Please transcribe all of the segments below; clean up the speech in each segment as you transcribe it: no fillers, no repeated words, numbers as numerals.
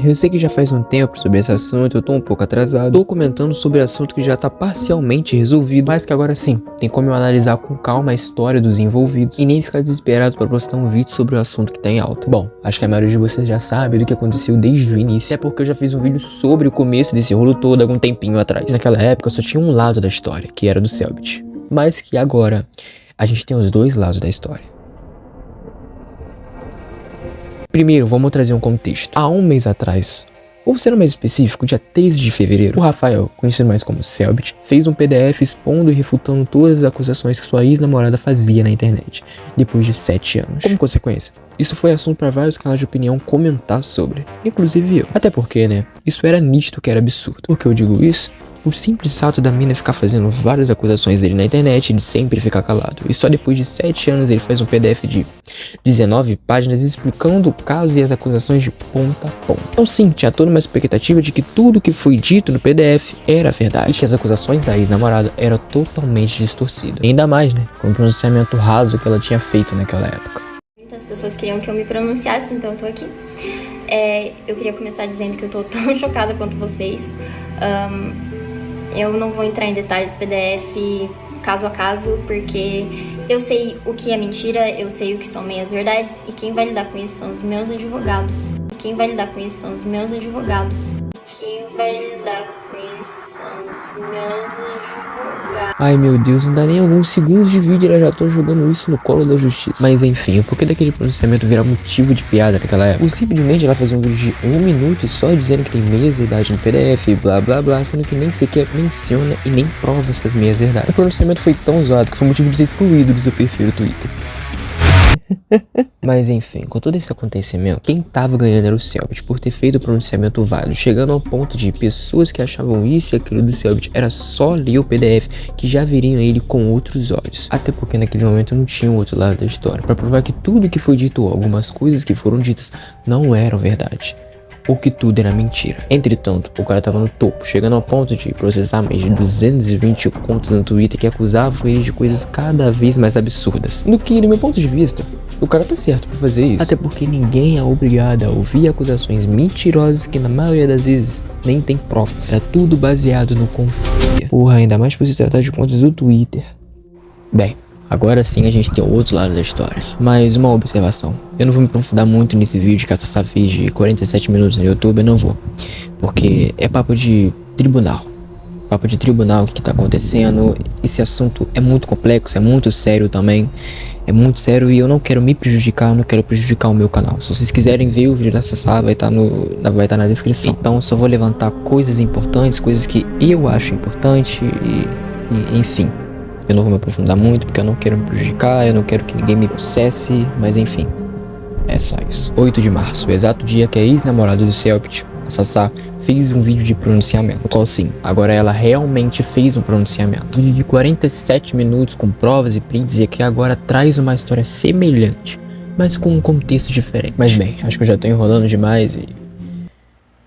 Eu sei que já faz um tempo sobre esse assunto, eu tô um pouco atrasado. Tô comentando sobre assunto que já tá parcialmente resolvido, mas que agora sim, tem como eu analisar com calma a história dos envolvidos e nem ficar desesperado pra postar um vídeo sobre o assunto que tá em alta. Bom, acho que a maioria de vocês já sabe do que aconteceu desde o início, até porque eu já fiz um vídeo sobre o começo desse rolo todo há algum tempinho atrás. Naquela época só tinha um lado da história, que era do Cellbit, mas que agora a gente tem os dois lados da história. Primeiro, vamos trazer um contexto. Há um mês atrás, ou sendo mais específico, dia 13 de fevereiro, o Rafael, conhecido mais como Cellbit, fez um PDF expondo e refutando todas as acusações que sua ex-namorada fazia na internet, depois de 7 anos. Como consequência, isso foi assunto para vários canais de opinião comentar sobre, inclusive eu. Até porque, né, isso era nítido que era absurdo. Por que eu digo isso? O simples fato da mina ficar fazendo várias acusações dele na internet e de sempre ficar calado. E só depois de 7 anos ele faz um PDF de 19 páginas explicando o caso e as acusações de ponta a ponta. Então sim, tinha toda uma expectativa de que tudo que foi dito no PDF era verdade. E que as acusações da ex-namorada eram totalmente distorcidas. E ainda mais, né, com o pronunciamento raso que ela tinha feito naquela época. Muitas pessoas queriam que eu me pronunciasse, então eu tô aqui. Eu queria começar dizendo que eu tô tão chocada quanto vocês. Eu não vou entrar em detalhes PDF caso a caso, porque eu sei o que é mentira, eu sei o que são meias verdades, e quem vai lidar com isso são os meus advogados. Quem vai lidar com isso são os meus advogados. Ai meu Deus, não dá nem alguns segundos de vídeo e ela já tô jogando isso no colo da justiça. Mas enfim, o porquê daquele pronunciamento virar motivo de piada naquela época? Simplesmente ela fazia um vídeo de 1 minuto só dizendo que tem meias verdades no PDF e blá blá blá, sendo que nem sequer menciona e nem prova essas meias verdades. O pronunciamento foi tão zoado que foi motivo de ser excluído do seu perfil do Twitter. Mas enfim, com todo esse acontecimento, quem tava ganhando era o Cellbit por ter feito o pronunciamento válido, chegando ao ponto de pessoas que achavam isso e aquilo do Cellbit era só ler o PDF que já veriam ele com outros olhos. Até porque naquele momento não tinha o outro lado da história, pra provar que tudo que foi dito ou algumas coisas que foram ditas não eram verdade, ou que tudo era mentira. Entretanto, o cara tava no topo, chegando ao ponto de processar mais de 220 contas no Twitter que acusavam ele de coisas cada vez mais absurdas. No que, do meu ponto de vista, o cara tá certo por fazer isso. Até porque ninguém é obrigado a ouvir acusações mentirosas que na maioria das vezes nem tem provas. É tudo baseado no confia. Porra, ainda mais por se tratar de contas do Twitter. Bem, agora sim a gente tem o outro lado da história. Mas uma observação. Eu não vou me aprofundar muito nesse vídeo que essa Sassá fez de 47 minutos no YouTube, eu não vou. Porque é papo de tribunal. Papo de tribunal, o que tá acontecendo. Esse assunto é muito complexo, é muito sério também. É muito sério e eu não quero me prejudicar, eu não quero prejudicar o meu canal. Se vocês quiserem ver o vídeo da Sassá, vai estar na descrição. Então eu só vou levantar coisas importantes, coisas que eu acho importante e enfim. Eu não vou me aprofundar muito porque eu não quero me prejudicar, eu não quero que ninguém me processe, mas enfim, é só isso. 8 de março, o exato dia que a ex-namorada do Cellbit, a Sassá, fez um vídeo de pronunciamento. No qual sim, agora ela realmente fez um pronunciamento. Um vídeo de 47 minutos com provas e prints e que agora traz uma história semelhante, mas com um contexto diferente. Mas bem, acho que eu já tô enrolando demais e...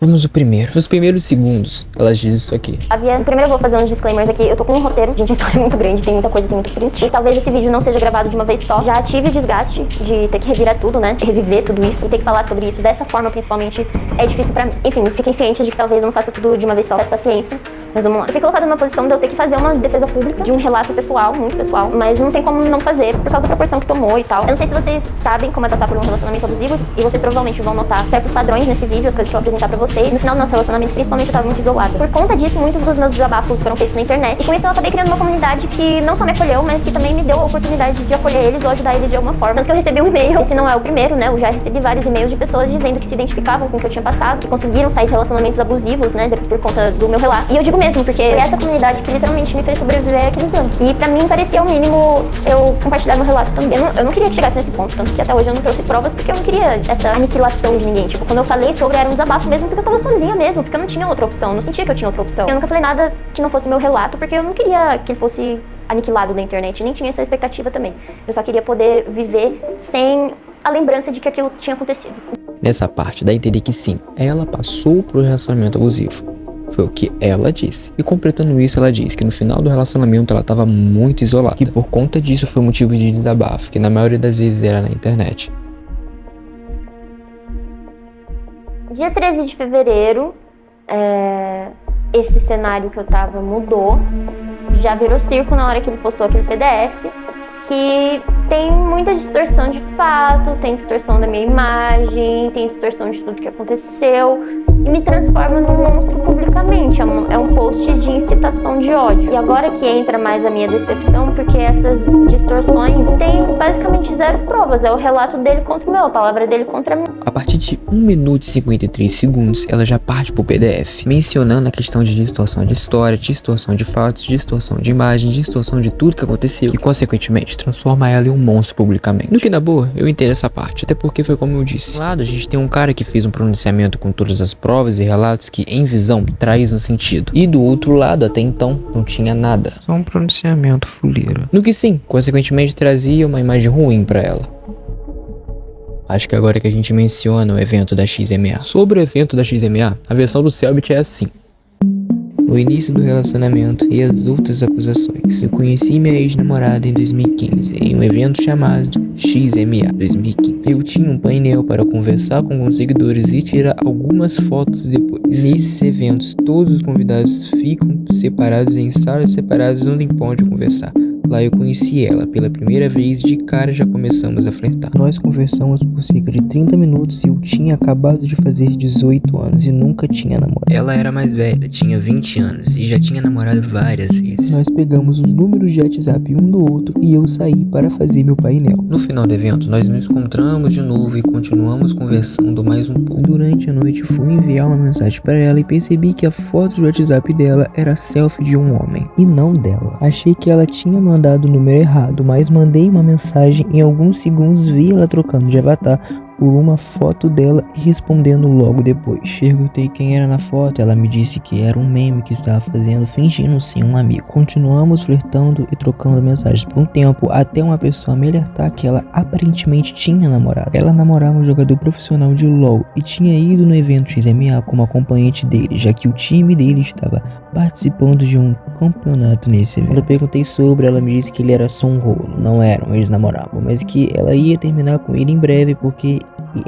vamos ao primeiro. Nos primeiros segundos, ela diz isso aqui. Primeiro eu vou fazer uns disclaimers aqui. Eu tô com um roteiro, gente, a história é muito grande, tem muita coisa, tem muito print. E talvez esse vídeo não seja gravado de uma vez só. Já tive o desgaste de ter que revirar tudo, né? Reviver tudo isso e ter que falar sobre isso dessa forma, principalmente, é difícil pra mim. Enfim, fiquem cientes de que talvez eu não faça tudo de uma vez só. Peço paciência. Mas vamos lá. Eu fui colocada numa posição de eu ter que fazer uma defesa pública de um relato pessoal, muito pessoal, mas não tem como não fazer por causa da proporção que tomou e tal. Eu não sei se vocês sabem como é passar por um relacionamento abusivo e vocês provavelmente vão notar certos padrões nesse vídeo, as coisas que eu vou apresentar pra vocês. No final do nosso relacionamento, principalmente, eu tava muito isolada. Por conta disso, muitos dos meus desabafos foram feitos na internet. E com isso eu acabei criando uma comunidade que não só me acolheu, mas que também me deu a oportunidade de acolher eles ou ajudar eles de alguma forma. Tanto que eu recebi um e-mail, esse não é o primeiro, né? Eu já recebi vários e-mails de pessoas dizendo que se identificavam com o que eu tinha passado, que conseguiram sair de relacionamentos abusivos, né? Por conta do meu relato. E eu digo mesmo, porque foi essa comunidade que literalmente me fez sobreviver aqueles anos. E pra mim parecia o mínimo eu compartilhar meu relato também. Eu não queria que chegasse nesse ponto, tanto que até hoje eu não trouxe provas porque eu não queria essa aniquilação de ninguém. Tipo, quando eu falei sobre, era um desabafo mesmo porque eu tava sozinha mesmo, porque eu não tinha outra opção, eu não sentia que eu tinha outra opção. Eu nunca falei nada que não fosse meu relato, porque eu não queria que ele fosse aniquilado na internet, nem tinha essa expectativa também. Eu só queria poder viver sem a lembrança de que aquilo tinha acontecido. Nessa parte dá a entender que sim, ela passou por um relacionamento abusivo. Foi o que ela disse. E completando isso, ela disse que no final do relacionamento ela estava muito isolada. E por conta disso foi motivo de desabafo, que na maioria das vezes era na internet. Dia 13 de fevereiro, esse cenário que eu tava mudou. Já virou circo na hora que ele postou aquele PDF, que tem muita distorção de fato, tem distorção da minha imagem, tem distorção de tudo que aconteceu e me transforma num monstro publicamente. É um post de incitação de ódio. E agora que entra mais a minha decepção, porque essas distorções têm basicamente zero provas. É o relato dele contra o meu, a palavra dele contra mim. A partir de 1 minuto e 53 segundos, ela já parte pro PDF, mencionando a questão de distorção de história, distorção de fatos, distorção de imagem, distorção de tudo que aconteceu e, consequentemente, transforma ela em um monstro publicamente. No que, na boa, eu entendo essa parte, até porque foi como eu disse. De um lado, a gente tem um cara que fez um pronunciamento com todas as provas e relatos que, em visão, traz um sentido. E do outro lado, até então, não tinha nada. Só um pronunciamento fuleiro. No que sim, consequentemente, trazia uma imagem ruim pra ela. Acho que agora que a gente menciona o evento da XMA. Sobre o evento da XMA, a versão do Cellbit é assim. No início do relacionamento e as outras acusações, eu conheci minha ex-namorada em 2015, em um evento chamado XMA 2015. Eu tinha um painel para conversar com alguns seguidores e tirar algumas fotos depois. Nesses eventos, todos os convidados ficam separados em salas separadas onde pode conversar. Lá eu conheci ela pela primeira vez e de cara já começamos a flertar. Nós conversamos por cerca de 30 minutos e eu tinha acabado de fazer 18 anos e nunca tinha namorado. Ela era mais velha, tinha 20 anos e já tinha namorado várias vezes. Nós pegamos os números de WhatsApp um do outro e eu saí para fazer meu painel. No final do evento, nós nos encontramos de novo e continuamos conversando mais um pouco. Durante a noite fui enviar uma mensagem para ela e percebi que a foto do WhatsApp dela era a selfie de um homem e não dela. Achei que ela tinha mandado o número errado, mas mandei uma mensagem e em alguns segundos vi ela trocando de avatar por uma foto dela e respondendo logo depois. Perguntei quem era na foto, ela me disse que era um meme que estava fazendo fingindo ser um amigo. Continuamos flertando e trocando mensagens por um tempo, até uma pessoa me alertar que ela aparentemente tinha namorado. Ela namorava um jogador profissional de LoL e tinha ido no evento XMA como acompanhante dele, já que o time dele estava participando de um campeonato nesse evento. Quando eu perguntei sobre, ela me disse que ele era só um rolo, não eram, eles namoravam, mas que ela ia terminar com ele em breve porque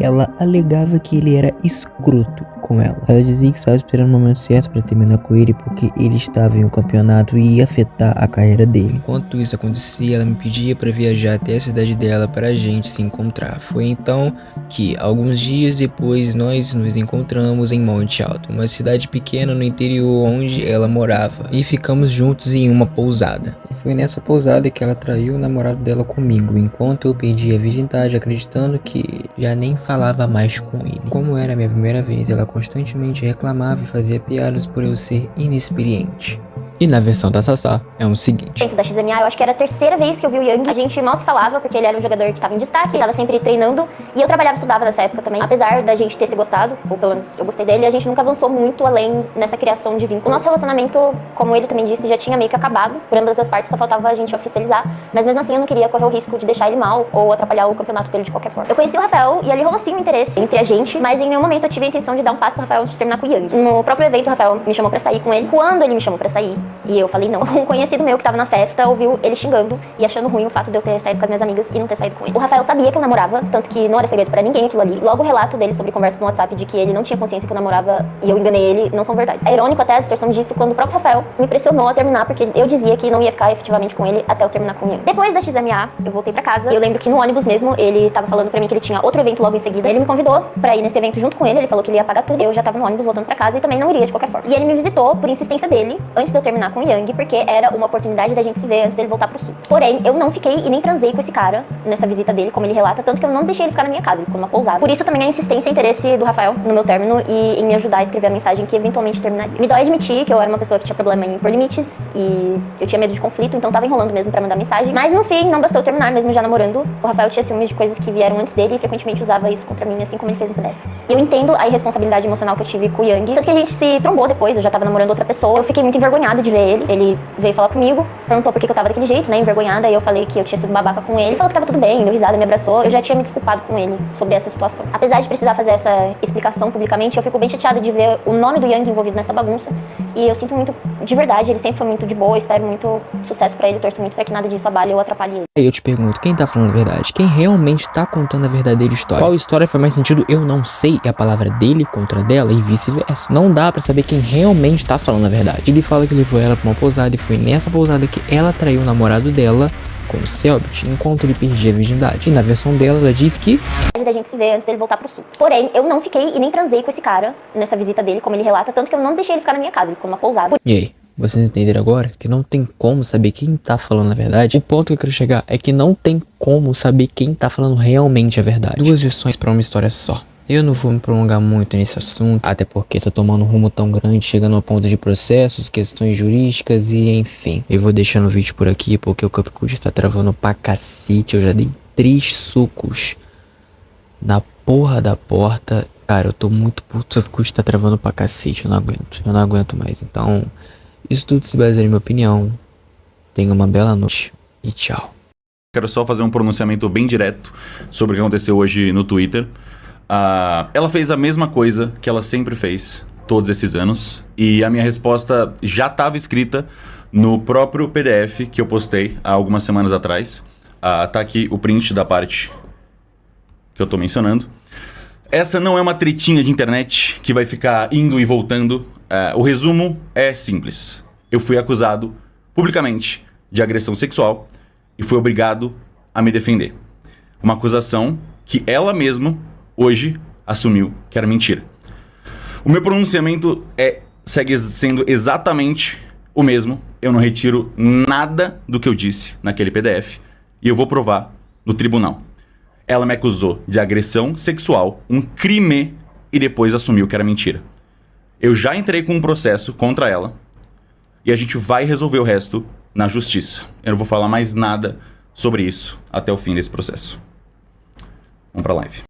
ela alegava que ele era escroto com ela. Ela dizia que estava esperando o momento certo para terminar com ele porque ele estava em um campeonato e ia afetar a carreira dele. Enquanto isso acontecia, ela me pedia para viajar até a cidade dela para a gente se encontrar. Foi então que, alguns dias depois, nós nos encontramos em Monte Alto, uma cidade pequena no interior onde ela morava, e ficamos juntos em uma pousada. E foi nessa pousada que ela traiu o namorado dela comigo, enquanto eu perdi a virgindade acreditando que já nem falava mais com ele. Como era a minha primeira vez, ela constantemente reclamava e fazia piadas por eu ser inexperiente. E na versão da Sassá é o seguinte. Dentro da XMA, eu acho que era a terceira vez que eu vi o Yang. A gente mal se falava, porque ele era um jogador que estava em destaque, ele estava sempre treinando. E eu trabalhava e estudava nessa época também. Apesar da gente ter se gostado, ou pelo menos eu gostei dele, a gente nunca avançou muito além nessa criação de vínculo. O nosso relacionamento, como ele também disse, já tinha meio que acabado. Por ambas as partes, só faltava a gente oficializar. Mas mesmo assim, eu não queria correr o risco de deixar ele mal ou atrapalhar o campeonato dele de qualquer forma. Eu conheci o Rafael e ali rolou sim um interesse entre a gente, mas em nenhum momento eu tive a intenção de dar um passo pro Rafael antes de terminar com o Yang. No próprio evento, o Rafael me chamou pra sair com ele. Quando ele me chamou pra sair, e eu falei não, um conhecido meu que tava na festa ouviu ele xingando e achando ruim o fato de eu ter saído com as minhas amigas e não ter saído com ele. O Rafael sabia que eu namorava, tanto que não era segredo pra ninguém aquilo ali. Logo o relato dele sobre conversas no WhatsApp de que ele não tinha consciência que eu namorava e eu enganei ele, não são verdades. É irônico até a distorção disso quando o próprio Rafael me pressionou a terminar, porque eu dizia que não ia ficar efetivamente com ele até eu terminar com ele. Depois da XMA, eu voltei pra casa e eu lembro que no ônibus mesmo, ele tava falando pra mim que ele tinha outro evento logo em seguida. Ele me convidou pra ir nesse evento junto com ele falou que ele ia pagar tudo. Eu já tava no ônibus voltando pra casa e também não iria de qualquer forma. E ele me visitou por insistência dele, antes de eu terminar com o Yang, porque era uma oportunidade da gente se ver antes dele voltar pro sul. Porém, eu não fiquei e nem transei com esse cara nessa visita dele, como ele relata, tanto que eu não deixei ele ficar na minha casa, ele ficou numa pousada. Por isso também a insistência e interesse do Rafael no meu término e em me ajudar a escrever a mensagem que eventualmente terminaria. Me dói admitir que eu era uma pessoa que tinha problema em impor limites e eu tinha medo de conflito, então tava enrolando mesmo pra mandar mensagem. Mas no fim, não bastou eu terminar mesmo já namorando. O Rafael tinha ciúmes de coisas que vieram antes dele e frequentemente usava isso contra mim, assim como ele fez no PDF. E eu entendo a irresponsabilidade emocional que eu tive com o Yang, tanto que a gente se trombou depois, eu já tava namorando outra pessoa. Eu fiquei muito envergonhada de ver ele. Ele veio falar comigo, perguntou por que eu tava daquele jeito, né, envergonhada. E eu falei que eu tinha sido babaca com ele. Ele falou que tava tudo bem, deu risada, me abraçou. Eu já tinha me desculpado com ele sobre essa situação. Apesar de precisar fazer essa explicação publicamente, eu fico bem chateada de ver o nome do Yang envolvido nessa bagunça. E eu sinto muito, de verdade, ele sempre foi muito de boa. Espero muito sucesso pra ele, torço muito pra que nada disso abale ou atrapalhe ele. Aí eu te pergunto, quem tá falando a verdade? Quem realmente tá contando a verdadeira história? Qual história faz mais sentido? Eu não sei. É a palavra dele contra dela e vice-versa. Não dá pra saber quem realmente tá falando a verdade. Ele fala que levou ela pra uma pousada e foi nessa pousada que ela traiu o namorado dela com o Selbit, enquanto ele perdia a virgindade. E na versão dela, ela diz que da gente se ver antes dele voltar pro sul. Porém, eu não fiquei e nem transei com esse cara nessa visita dele, como ele relata, tanto que eu não deixei ele ficar na minha casa, ele ficou numa pousada. E aí? Vocês entenderam agora que não tem como saber quem tá falando a verdade? O ponto que eu quero chegar é que não tem como saber quem tá falando realmente a verdade. Duas versões pra uma história só. Eu não vou me prolongar muito nesse assunto, até porque tá tomando um rumo tão grande, chegando ao ponto de processos, questões jurídicas e enfim. Eu vou deixando o vídeo por aqui porque o Cupcake está travando pra cacete. Eu já dei 3 socos na porra da porta. Cara, eu tô muito puto. O Cupcake tá travando pra cacete, eu não aguento mais. Então, isso tudo se baseia na minha opinião. Tenha uma bela noite e tchau. Quero só fazer um pronunciamento bem direto sobre o que aconteceu hoje no Twitter. Ela fez a mesma coisa que ela sempre fez todos esses anos. E a minha resposta já estava escrita no próprio PDF que eu postei há algumas semanas atrás. Tá aqui o print da parte que eu tô mencionando. Essa não é uma tretinha de internet que vai ficar indo e voltando. O resumo é simples. Eu fui acusado publicamente de agressão sexual e fui obrigado a me defender. Uma acusação que ela mesma hoje assumiu que era mentira. O meu pronunciamento segue sendo exatamente o mesmo. Eu não retiro nada do que eu disse naquele PDF e eu vou provar no tribunal. Ela me acusou de agressão sexual, um crime, e depois assumiu que era mentira. Eu já entrei com um processo contra ela e a gente vai resolver o resto na justiça. Eu não vou falar mais nada sobre isso até o fim desse processo. Vamos pra live.